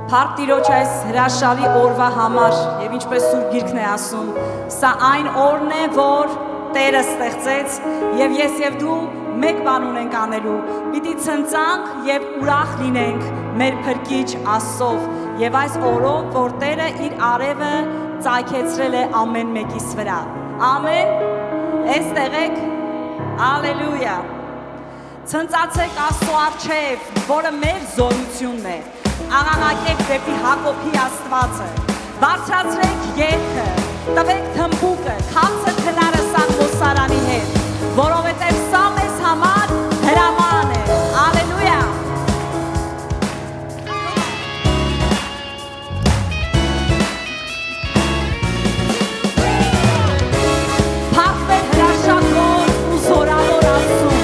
Փառք Տիրոջ այս հրաշալի օրվա համար եւ ինչպես Սուրբ Գիրքն է ասում, սա այն օրն է, որ Տերը ստեղծեց եւ ես եւ դու մեկ բան ունենք անելու. պիտի ցնծանք եւ ուրախ լինենք մեր Փրկիչ Աստծով եւ այս օրով, որ Տերը իր արևը ծայքեցրել է ամեն մեկիս վրա։ Ամեն։ Այստեղ եք։ Հալելույա։ Ցնծացեք Աստծո առջև, որը մեր զորությունն է։ Աղաղակեք դեպի Հակոբի Աստվածը, բարձրացրեք երգը, տվեք թմբուկը, քաղցը քնարը Սաղմոսարանի հետ, որովհետև սա մեզ համար հրաման է։ Ալելույա։ Փառք հրաշագոր ու զորավոր Աստծուն։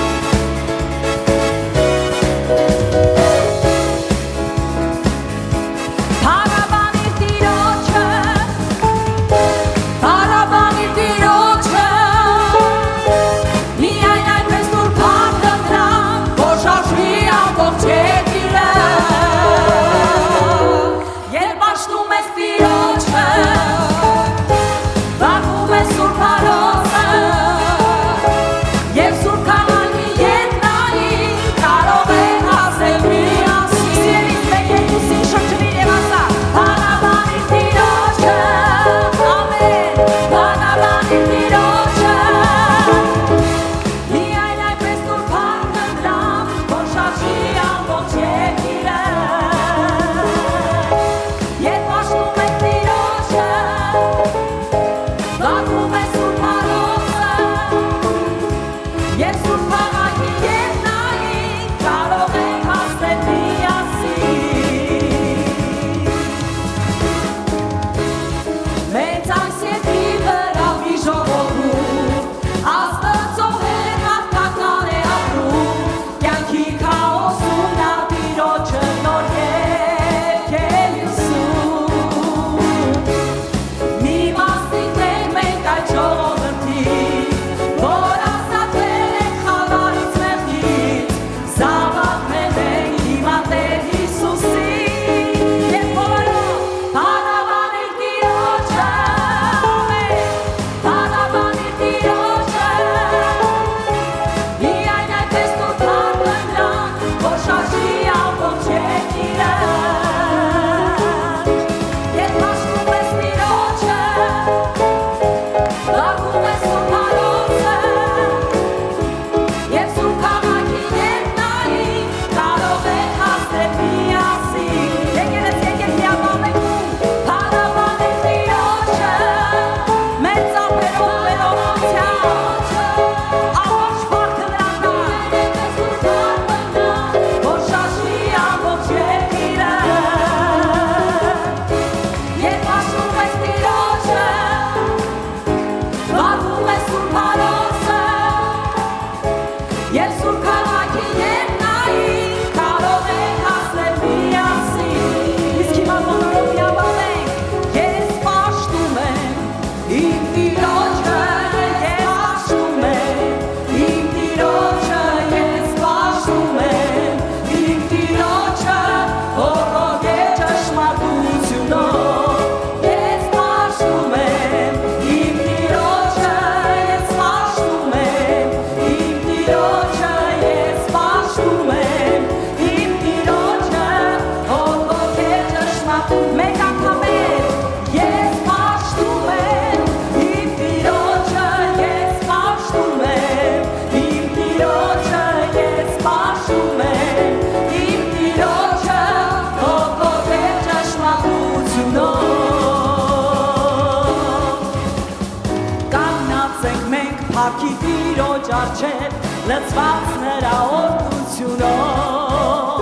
Լծված նրա օրհնությունով,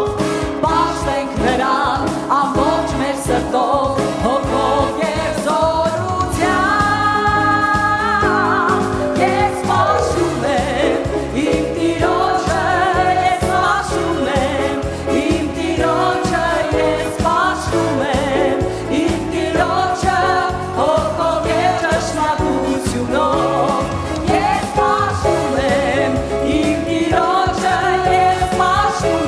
պաշտենք նրան ամբողջ մեր սրտով, հոգով և զորությամբ։ Ես պաշտում եմ իմ Տիրոջը, ես պաշտում եմ իմ Տիրոջը, ես պաշտում եմ իմ Տիրոջը, հոգով և ճշմարտությունով։ Ես պաշտում եմ իմ Տիրոջը, ես պաշտում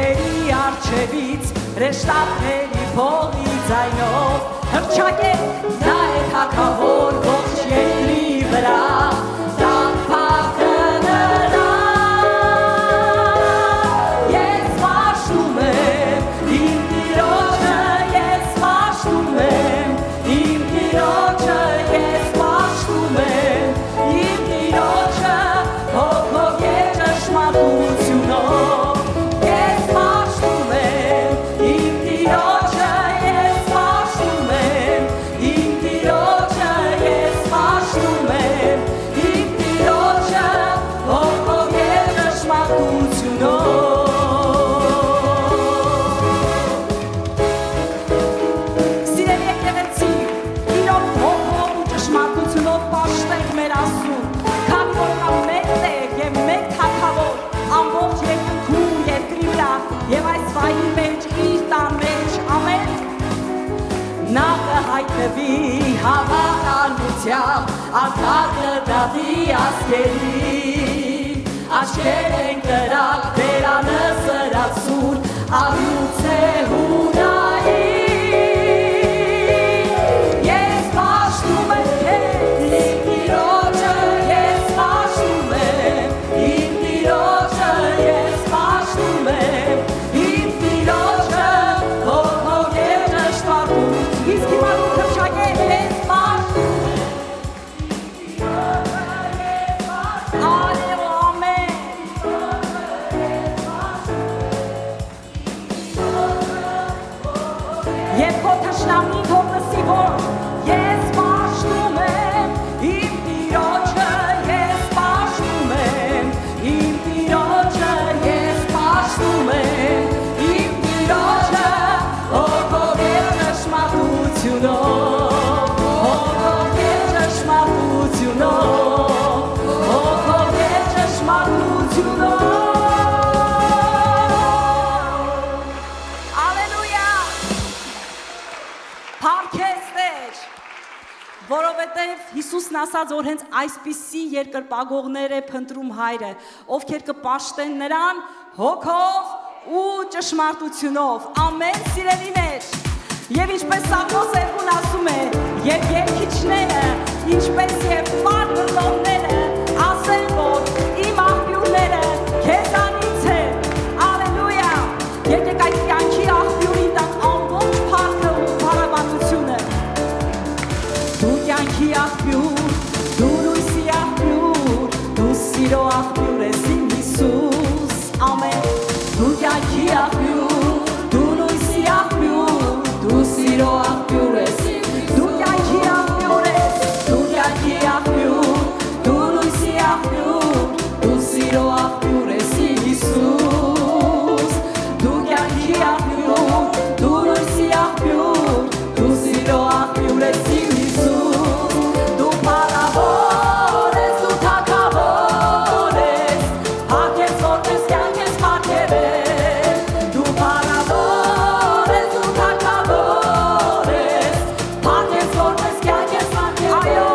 Անգելների արջևից հրեշտակների փողի ձայնով հռչակե նա է թագավոր ողջ երկրի վրա տան փառքը նրա ես պաշտում եմ իմ Տիրոջը ես պաշտում եմ իմ Տիրոջը ես պաշտում եմ իմ Տիրոջը հոգով և ճշմարտությունով ես պաշտում եմ իմ Տիրոջը ես պաշտում եմ իմ Տիրոջը ես պաշտում եմ իմ Տիրոջը հոգով և ճշմարտությունով Սիրելի եկեղեցի, իրոք հոգով ու ճշմարտությունով պաշտենք մեր Աստծուն, քանի որ կա մեկ Տեր և մեկ թագավոր ամբողջ երկնքում ու երկրի վրա և այս վայրի մեջ իր տան մեջ, ամեն նա կհայտնվի հավատարմությամբ անկախ կդատի ազգերի աչքեր են կրակ բերանը սրացուն առյուծ է հունայի ես պաշտում եմ իմ Տիրոջը ես պաշտում եմ իմ Տիրոջը ես պաշտում եմ իմ Տիրոջը հոգով և ճշմարտությամբ իսկ հիմա դու հռչակե ես պաշտում Ալեո ամեն Եվ քո թշնամին թող լսի, որ ես պաշտում եմ իմ Տիրոջը ես պաշտում եմ իմ Տիրոջը ես պաշտում եմ իմ Տիրոջը հոգով և ճշմարտությունով հոգով և ճշմարտությունով հոգով և ճշմարտությունով Ալելույա Փառքես Տեր Որովհետև Հիսուսն ասաց, որ հենց այսպիսի երկրպագողներ է փնտրում Հայրը, ովքեր կպաշտեն նրան հոգով ու ճշմարտությունով։ Ամեն սիրելիներ։ Եվ ինչպես Սաղմոս 2-ն ասում է, եւ երկիչները, ինչպես եւ պարտվողները, ասեն, որ իմ աղբյուրները քեզանից են։ Ալելույա։ Եկեք այդ կյանքի աղբյուրի տակ ամբողջ փառքը ու փառաբանությունը։ Դու կյանքի աղբյուր, դու լույսի աղբյուր, դու սիրո աղբյուր ես իմ Հիսուս, ամեն։ Դու կյանքի աղբյուր, դու լույսի աղբյուր, դու սիրո աղբյուր ես իմ Դու կյանքի աղբյուր ես, դու կյանքի աղբյուր, դու լույսի աղբյուր, դու սիրո աղբյուր ես իմ Հիսուս, դու կյանքի աղբյուր, դու լույսի աղբյուր, դու սիրո աղբյուր ես իմ Դու փառավոր ես, դու թագավոր ես, հագես որպես կյանք ես պարգևել, դու փառավոր ես, դու թագավոր ես, հագես որպես կյանք ես պարգևել, այո,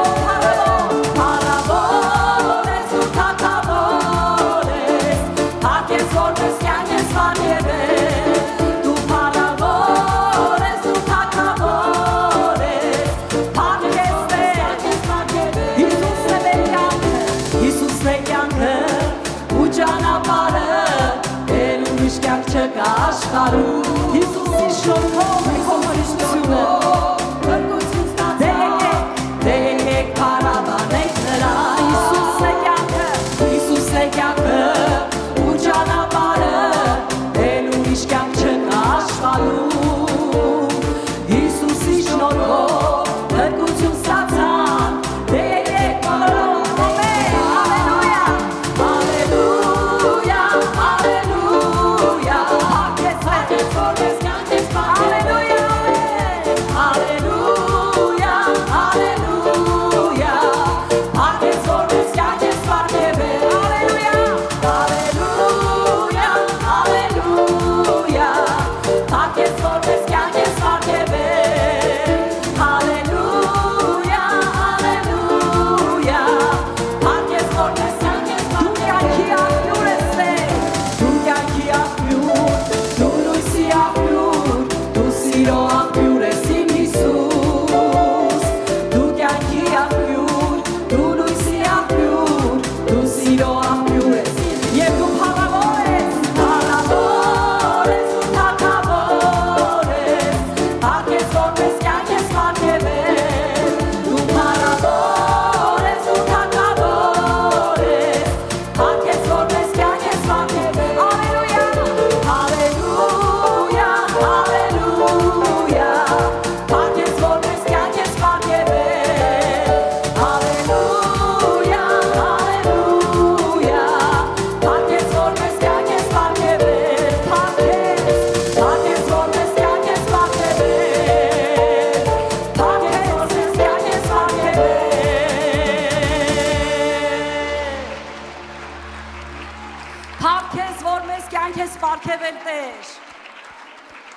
փառավոր ես, դու թագավոր ես, հագես որպես կյանք ես պարգևել, դու փառավոր ես, դու թագավոր ես, Հիսուսն է կյանքը ու ճանապարհը, էլ ուրիշ կյանք չկա աշխարհում։ Հիսուսի շնորհով է քո հրաշքությունը, փրկություն ստացանք, դե եկեք փառաբանենք նրան։ Հիսուսն է կյանքը ու ճանապարհը, էլ ուրիշ կյանք չկա աշխարհում։ Հիսուսի շնորհով փրկություն ստացանք, դե եկեք փառաբանենք Hallelujah.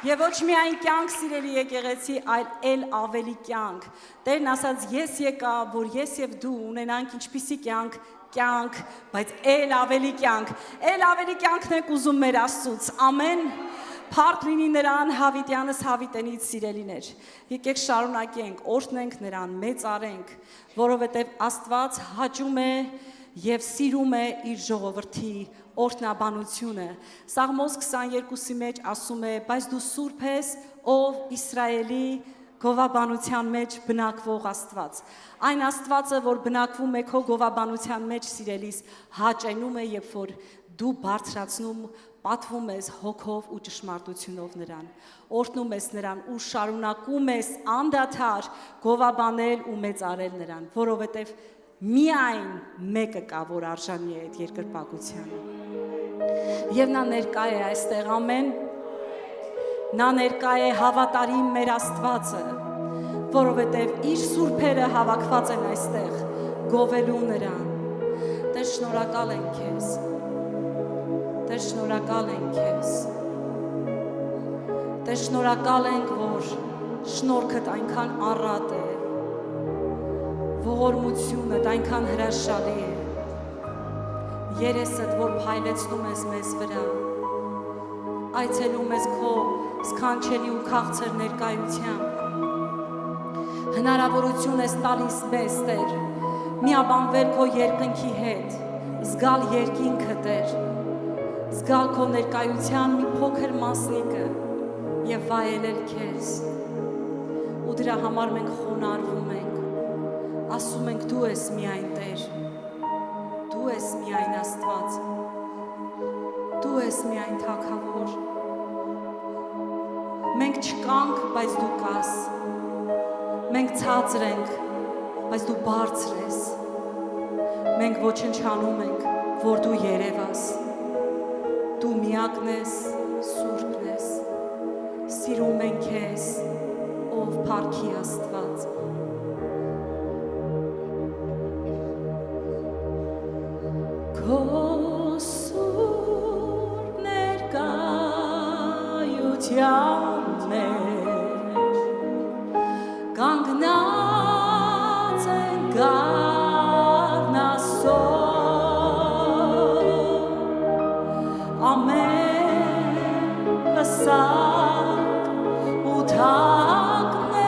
Եվ ոչ միայն կյանք սիրելի եկեղեցի, այլ էլ ավելի կյանք։ Տերն ասաց, ես եկա, որ ես եւ դու ունենանք ինչպիսի կյանք, բայց էլ ավելի կյանքն եք ուզում մեր Աստծուց։ Ամեն։ Փառք լինի նրան Հավիտյանս Հավիտենից սիրելիներ։ Եկեք շարունակենք, օրհնենք նրան, մեծարենք, որովհետեւ Աստված հաճում է եւ սիրում է իր ժողովրդի օրհնաբանությունը։ Սաղմոս 22-ի մեջ ասում է, բայց դու սուրբ ես, ով Իսրայելի գովաբանության մեջ բնակվող Աստված։ Այն Աստվածը, որ բնակվում է քո գովաբանության մեջ, սիրելիս, հաճենում է, երբ որ դու բարձրացնում, պատվում ես հոգով ու ճշմարտությունով նրան, օրհնում ես նրան ու շարունակում ես անդադար գովաբանել ու մեծարել նրան, որովհետև միայն մեկը կա, որ արժանի է այդ երկրպագությանը։ Եվ նա ներկա է այստեղ, ամեն, նա ներկա է հավատարիմ մեր Աստվածը, որովհետև իր սուրբերը հավաքված են այստեղ, գովելու նրան։ Տեր շնորհակալ ենք քեզ, Տեր շնորհակալ ենք քեզ, Տեր շնորհակալ ենք, որ շնորհքդ այնքան առատ է, ողորմությունդ այնքան հրաշալի է, երեսդ, որ փայլեցնում ես մեզ վրա, այցելում ես քո սքանչելի ու քաղցր ներկայությամբ, հնարավորություն ես տալիս մեզ, Տեր, միաբանվել քո երկնքի հետ, զգալ երկինքը, Տեր, զգալ քո ներկայության մի փոքր մասնիկը եւ վայելել քեզ, ու դրա համար մենք խոնարհվում ենք, ասում ենք դու ես միայն Տեր, դու ես միայն Աստված, դու ես միայն Թագավոր, մենք չկանք, բայց դու կաս, մենք ցածր ենք, բայց դու բարձր ես, մենք ոչնչանում ենք, որ դու երևաս, դու միակն ես, սուրբն ես, սիրում ենք քեզ, ով փառքի Աստված։ Քո սուրբ ներկայության մեջ կանգնած են գառնասով, ամեն լսակ ու թակն է,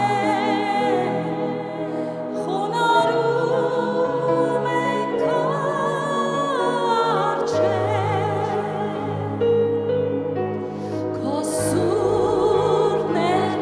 խոնարհում ենք առջև, քո սուրբ ներկայության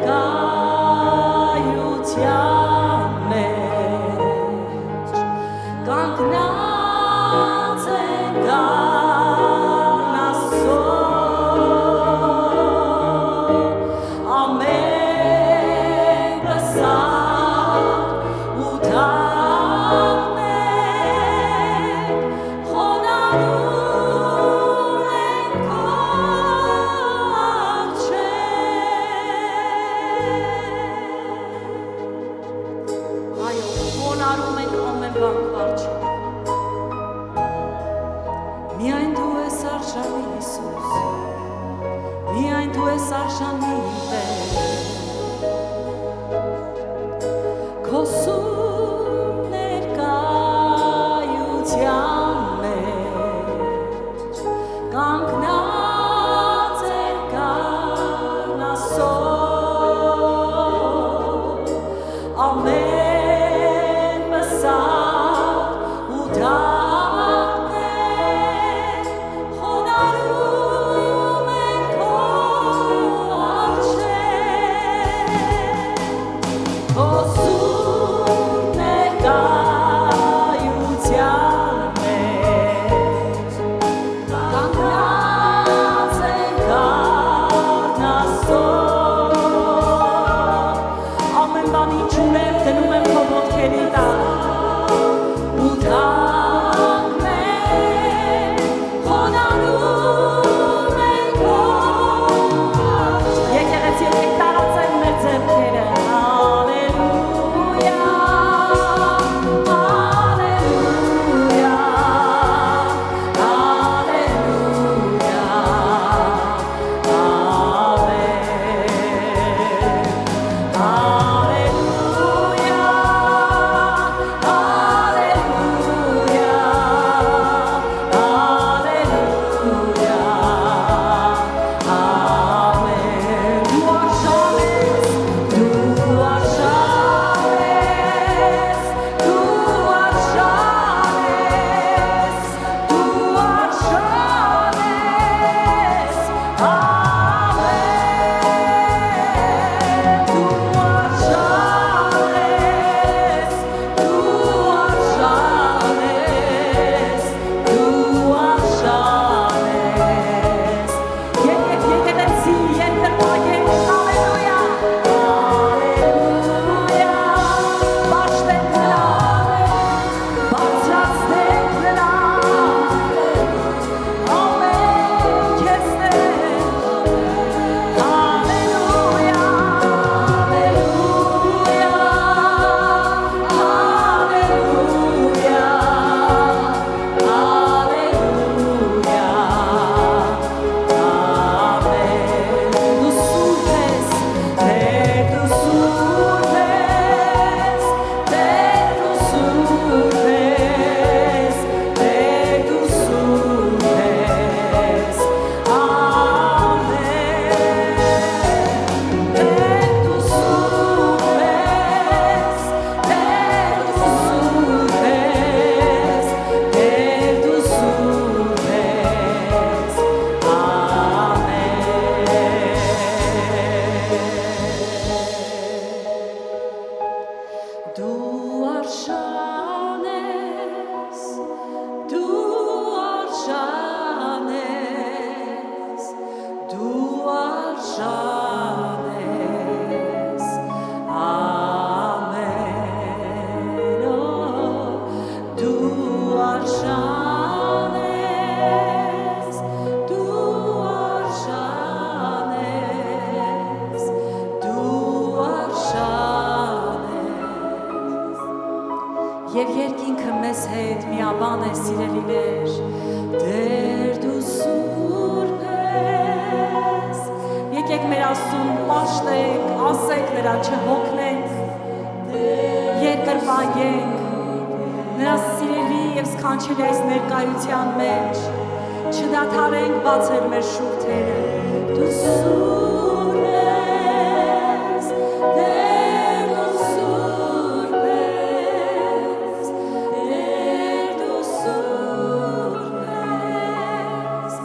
մեզ հետ միաբան է սիրելիներ, Տեր դու սուրբ ես, եկեք մեր Աստծուն պաշտենք, ասենք նրան չհոգնենք, երկրվայենք, նրա սիրելի և սքանչելի այս ներկայության մեջ, չդադարենք բացել մեր շուրթերը, դու սուրբ ես, Տեր դու սուրբ ես, Տեր դու սուրբ ես,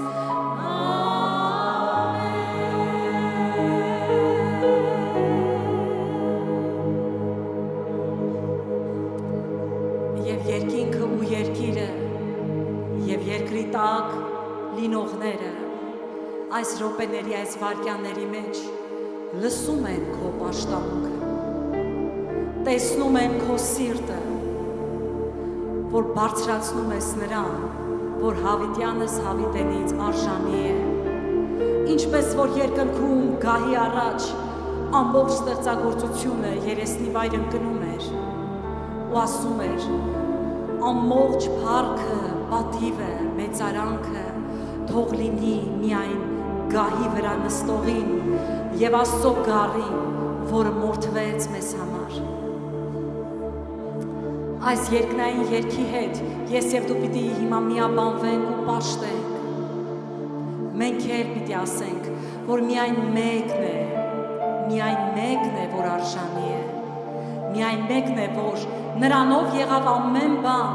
Եվ երկինքը ու երկիրը, և երկրի տակ լինողները, այս րոպեների, այս վայրկյանների մեջ լսում են քո պաշտամունքը, տեսնում են քո սիրտը, որ բարձրացնում ես նրան, որ հավիտյանս հավիտենից արժանի է, ինչպես որ երկնքում գահի առաջ ամբողջ ստեղծագործությունը երեսնի վայր ընկնում էր ու ասում էր ամբողջ փառքը, պատիվը, մեծարանքը թող լինի միայն գահի վրա նստողին և Աստծո գառին, որը մորթվեց մեզ համար։ Այս երկնային երգի հետ ես և դու պիտի հիմա միաբանվենք ու պաշտենք։ Մենք էլ պիտի ասենք, որ միայն մեկն է, որ արժանի է, միայն մեկն է, որ նրանով եղավ ամեն բան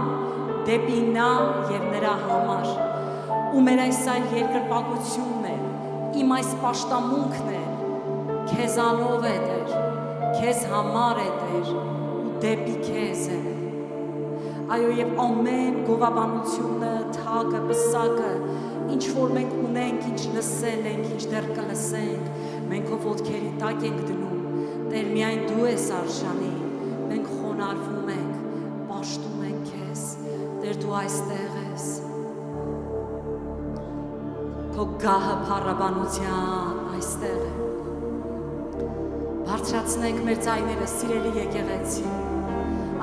դեպի նա և նրա համար, ու մեր այս այլ երկրպագությունն է, իմ այս պաշտամունքն է, քեզանով է Տեր, քեզ համար է Տեր, ու դեպի քեզ է։ Այո, և ամեն գովաբանությունը, թագը, պսակը, ինչ որ մենք ունենք, ինչ լսել ենք, ինչ դեռ կլսենք, մենք ով ոտքերի տակ ենք դնում, Տեր միայն դու ես արժանի, մենք խոնարհվում ենք, պաշտում ենք քեզ, Տեր դու այստեղ ես, քո գահը փառաբանության այստեղ է, բարձրացնենք մեր ձայները սիրելի եկեղեցի,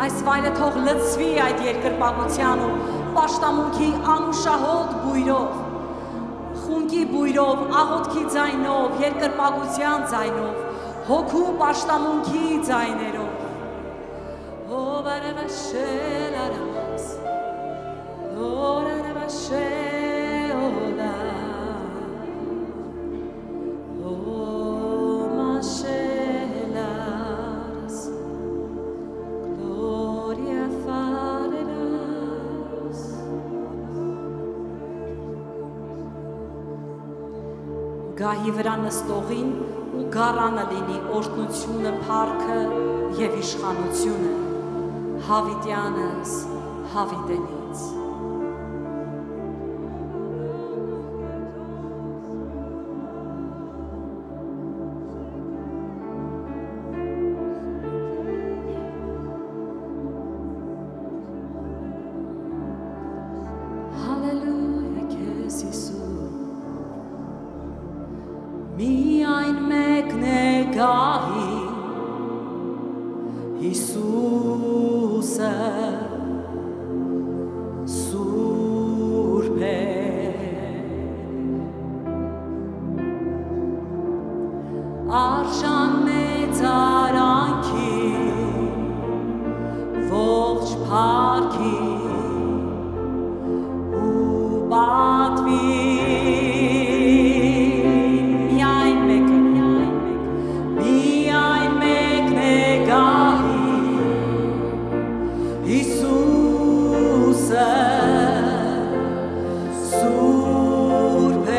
այս վայրը թող լցվի այդ երկրպագության ու պաշտամունքի անուշահոտ բույրով, խունկի բույրով, աղոթքի ձայնով, երկրպագության ձայնով, հոգու պաշտամունքի ձայներով, ով արևաշել արամաս, որ արևաշելա, ով մաշելարս, գլորիա ֆարելաս, գահի վրա նստողին ու գառանը լինի օրհնությունը, փառքը և իշխանությունը հավիտյանս հավիտենից։ Հալելույա քեզ Հիսուս, միայն մեկն է գահի, Հիսուսը սուրբ է, արժան մեծարանքի, ողջ փառքի ու պատվի, միայն մեկն է գահի, Հիսուսը սուրբ է,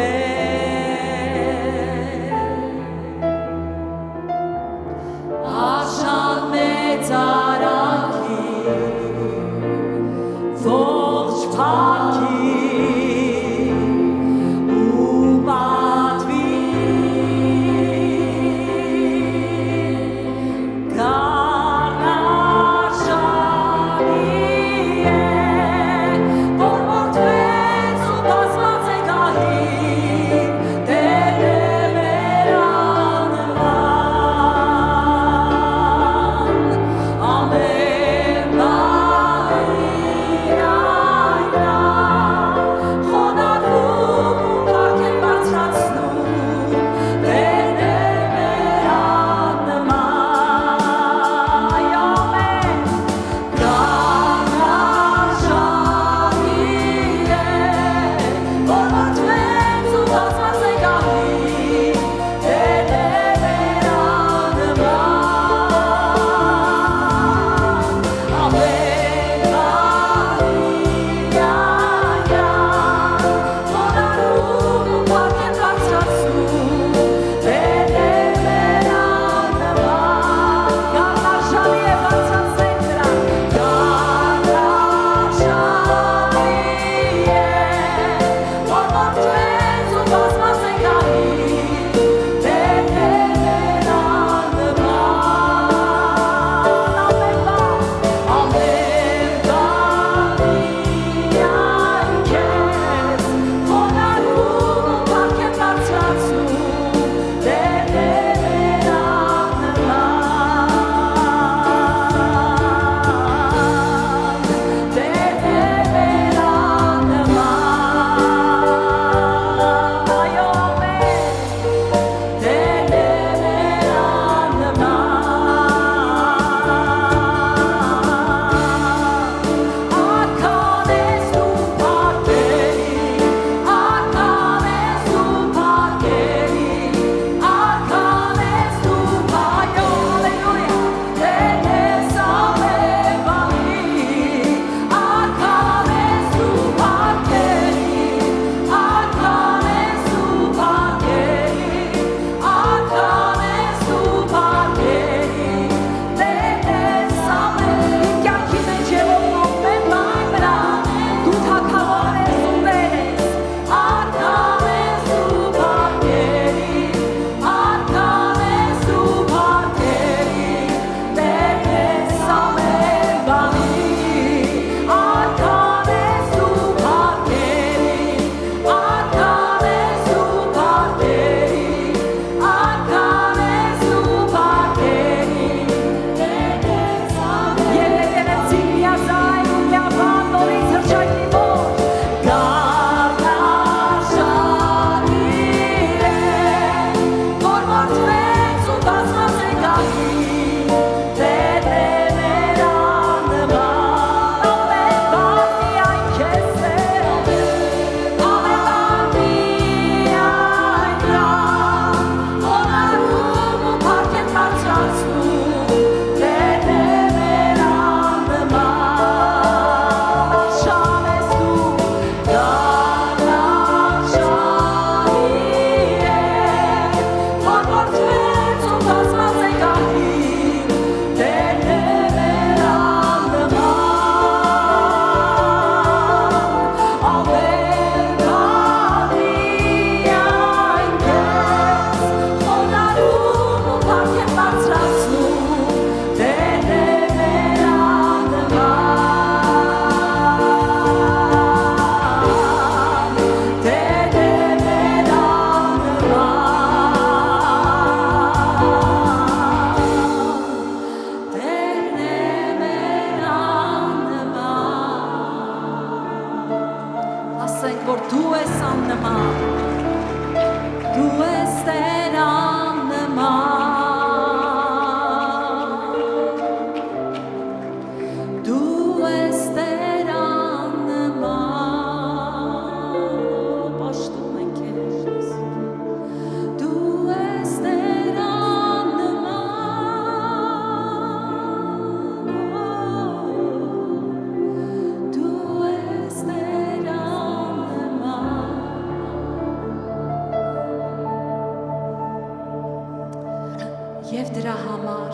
Եվ դրա համար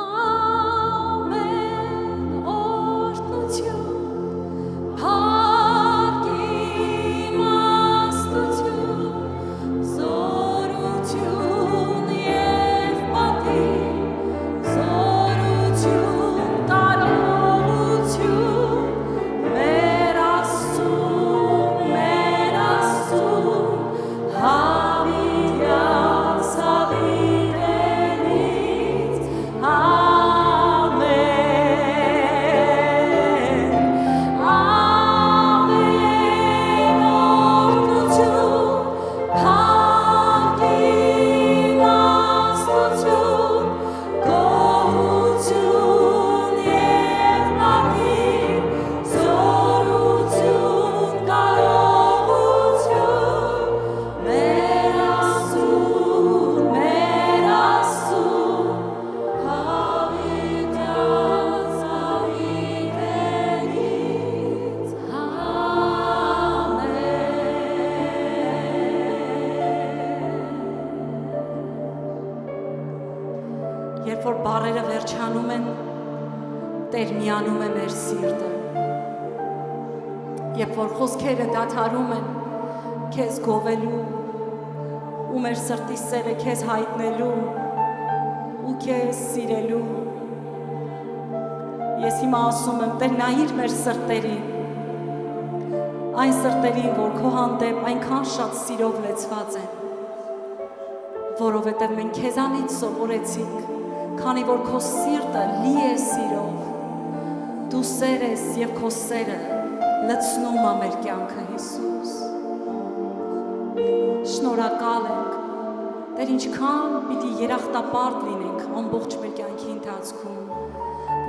ամեն օրհնություն, փառք, իմաստություն, զորություն և պատիվ, զորություն, կարողություն, մեր Աստծուն, հավիտյանս հավիտենից, ամեն, ամեն օրհնություն, փառք, իմաստություն, գոհություն և պատիվ, զորություն, կարողություն, մեր Աստծուն, հավիտյանս հավիտենից, ամեն։ Երբ որ բառերը վերջանում են, Տեր միանում է մեր սիրտը։ Երբ որ խոսքերը դադարում են քեզ գովելու ու մեր սրտի սերը քեզ հայտնելու ու քեզ սիրելու, ես հիմա ասում եմ, Տեր նայիր մեր սրտերին, այն սրտերին, որ քո հանդեպ այնքան շատ սիրով լեցված են, որովհետև մենք քեզանից սովորեցինք, քանի որ քո սիրտը լի է սիրով, դու սեր ես և քո սերը լցնում է մեր կյանքը, Հիսուս։ Շնորհակալ ենք, Տեր, ինչքան պիտի երախտապարտ լինենք ամբողջ մեր կյանքի ընթացքում,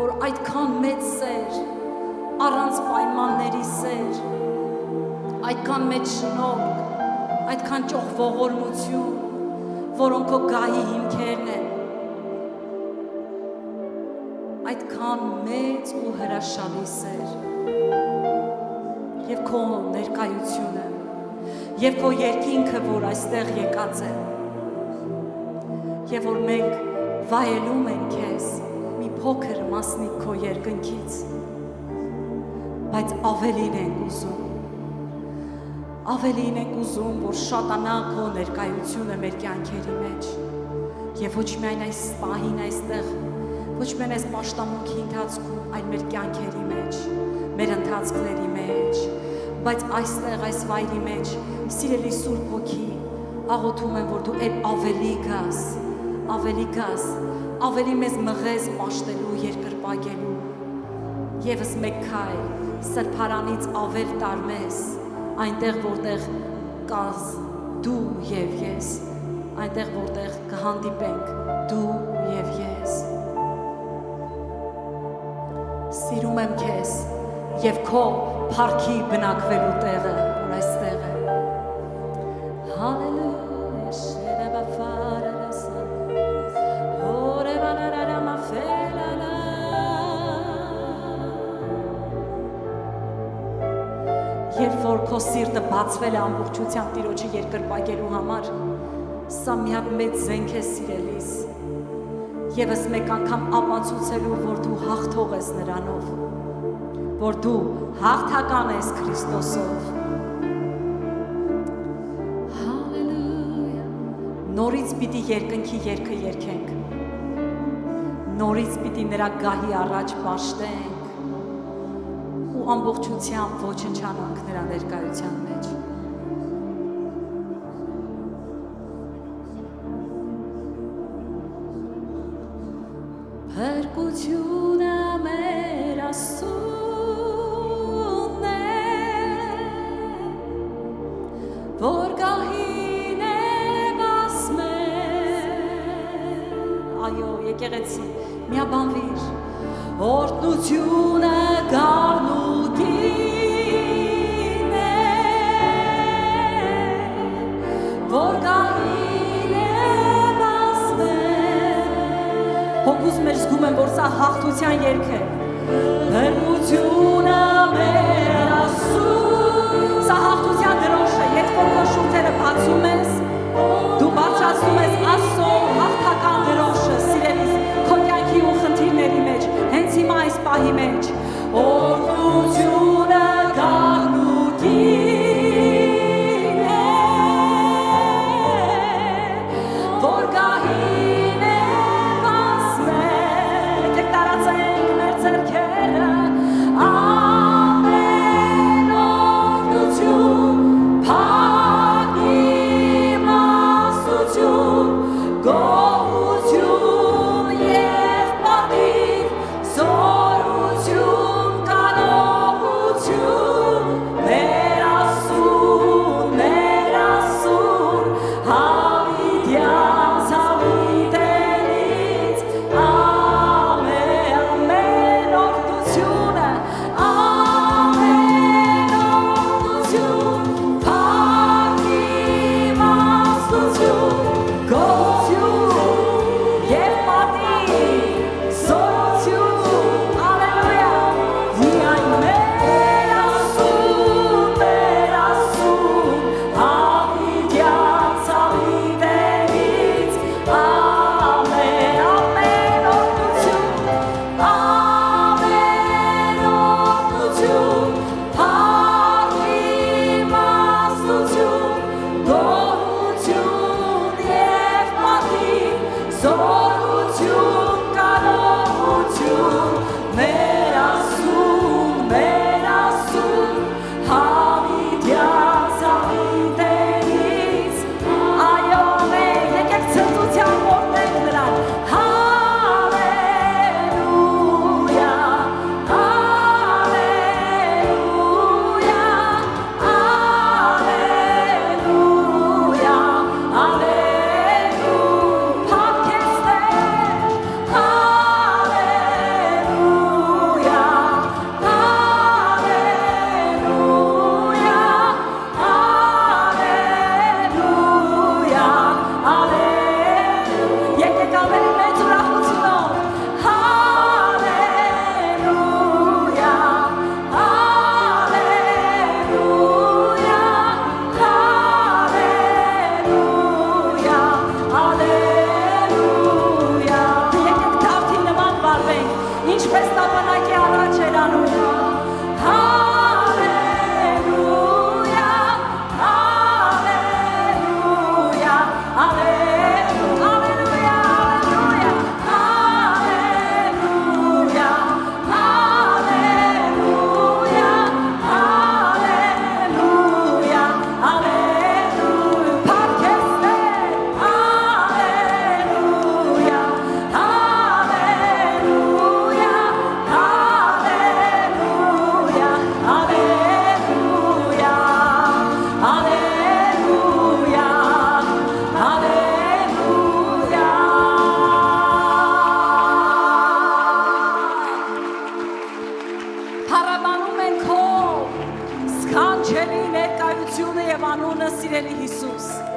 որ այդքան մեծ սեր, առանց պայմանների սեր, այդքան մեծ շնորհք, այդքան ճոխ ողորմություն, որոնք քո գահի հիմքերն են, այդքան մեծ ու հրաշալի սեր, և քո ներկայությունը, և քո երկինքը, որ այստեղ եկած է, և որ մենք վայելում ենք քեզ մի փոքր մասնիկ քո երկնքից, բայց ավելին ենք ուզում, որ շատանա քո ներկայությունը մեր կյանքերի մեջ, և ոչ միայն այս պահին այստեղ, ոչ միայն այս պաշտամունքի ընթացքում, այլ մեր կյանքերի մեջ, մեր ընթացքների մեջ, բայց այստեղ այս վայրի մեջ, սիրելի Սուրբ Հոգի, աղոթում եմ, որ դու էլ ավելի գաս, ավելի մեզ մղես պաշտելու, երկրպագելու, ևս մեկ քայլ սրբարանից ավել տարմես, այնտեղ որտեղ կաս դու և ես, այնտեղ որտեղ կհանդիպենք դու և ես։ Սիրում եմ քեզ և քո փառքի բնակվելու տեղը, որ այստեղ է։ Հալելույա, շերաբաֆարարասա, հորևանարարամաֆելալա։ Երբ որ քո սիրտը բացվել է ամբողջությամբ Տիրոջը երկրպագելու համար, սա մի հատ մեծ զենք է սիրելիս, ևս մեկ անգամ ապացուցելու, որ դու հաղթող ես նրանով, որ դու հաղթական ես Քրիստոսով։ Հալելույա։ Նորից պիտի երկնքի երգը երգենք, նորից պիտի նրա գահի առաջ պաշտենք ու ամբողջությամբ ոչնչանանք նրա ներկայության մեջ։ Փրկությունը մեր Աստծունն է, որ գահին է բացմել։ Այո, եկեղեցի, միաբանվիր, օրհնությունը գառնուկին է, որ գահին է բացմել։ Հոգուս մեր զգում եմ, որ սա հաղթության երգ է։ Փրկությունը մեր Աստծուն, սա հաղթության դրոշ է, երբ որ քո շուրթերը բացում ես, դու բարձրացնում ես Աստծո Հարաբանում են քո սքանչելի ներկայությունը եւ անունը, սիրելի Հիսուս։